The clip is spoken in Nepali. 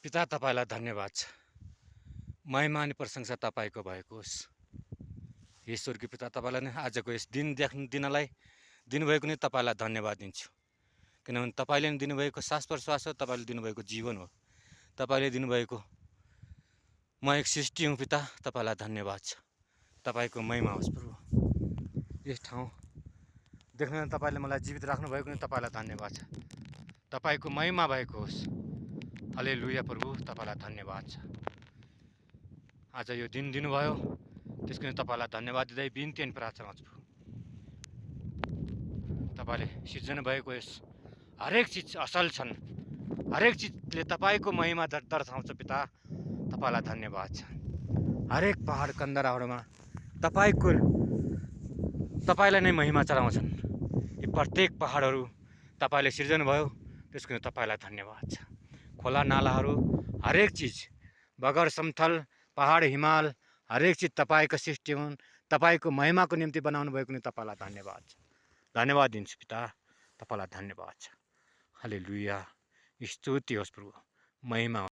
पिता तपाईँलाई धन्यवाद छ। महिमा अनि प्रशंसा तपाईँको भएको होस्। ईश्वरको पिता तपाईँलाई नै आजको यस दिनलाई दिनुभएको नै तपाईँलाई धन्यवाद दिन्छु। किनभने तपाईँले नै दिनुभएको सास प्रश्वास हो, तपाईँले दिनुभएको जीवन हो, तपाईँले दिनुभएको म एक सृष्टि हुँ पिता, तपाईँलाई धन्यवाद छ। तपाईँको महिमा होस् प्रभु। यस ठाउँ देख्न तपाईँले मलाई जीवित राख्नुभएको नै तपाईँलाई धन्यवाद छ। तपाईँको महिमा भएको होस्। हालेलुया प्रभु, तपाईँलाई धन्यवाद छ। आज यो दिन दिनुभयो, त्यसको निम्ति तपाईँलाई धन्यवाद दिँदै बिन्ती अनि प्रार्थना गर्छु। तपाईँले सिर्जना भएको यस हरेक चिज असल छन्, हरेक चिजले तपाईँको महिमा दर्शाउँछ पिता, तपाईँलाई धन्यवाद छ। हरेक पहाड कन्दराहरूमा तपाईँलाई नै महिमा चढाउँछन्। यी प्रत्येक पहाडहरू तपाईँले सिर्जना भयो, त्यसको निम्ति तपाईँलाई धन्यवाद छ। खोला नालाहरू हरेक चिज, बगर समथल पहाड हिमाल हरेक चिज तपाईँको सृष्टि हुन्, तपाईँको महिमाको निम्ति बनाउनु भएको नि तपाईँलाई धन्यवाद छ। धन्यवाद दिन्छु पिता, तपाईँलाई धन्यवाद छ। हालेलुया, स्तुति होस् प्रभु, महिमा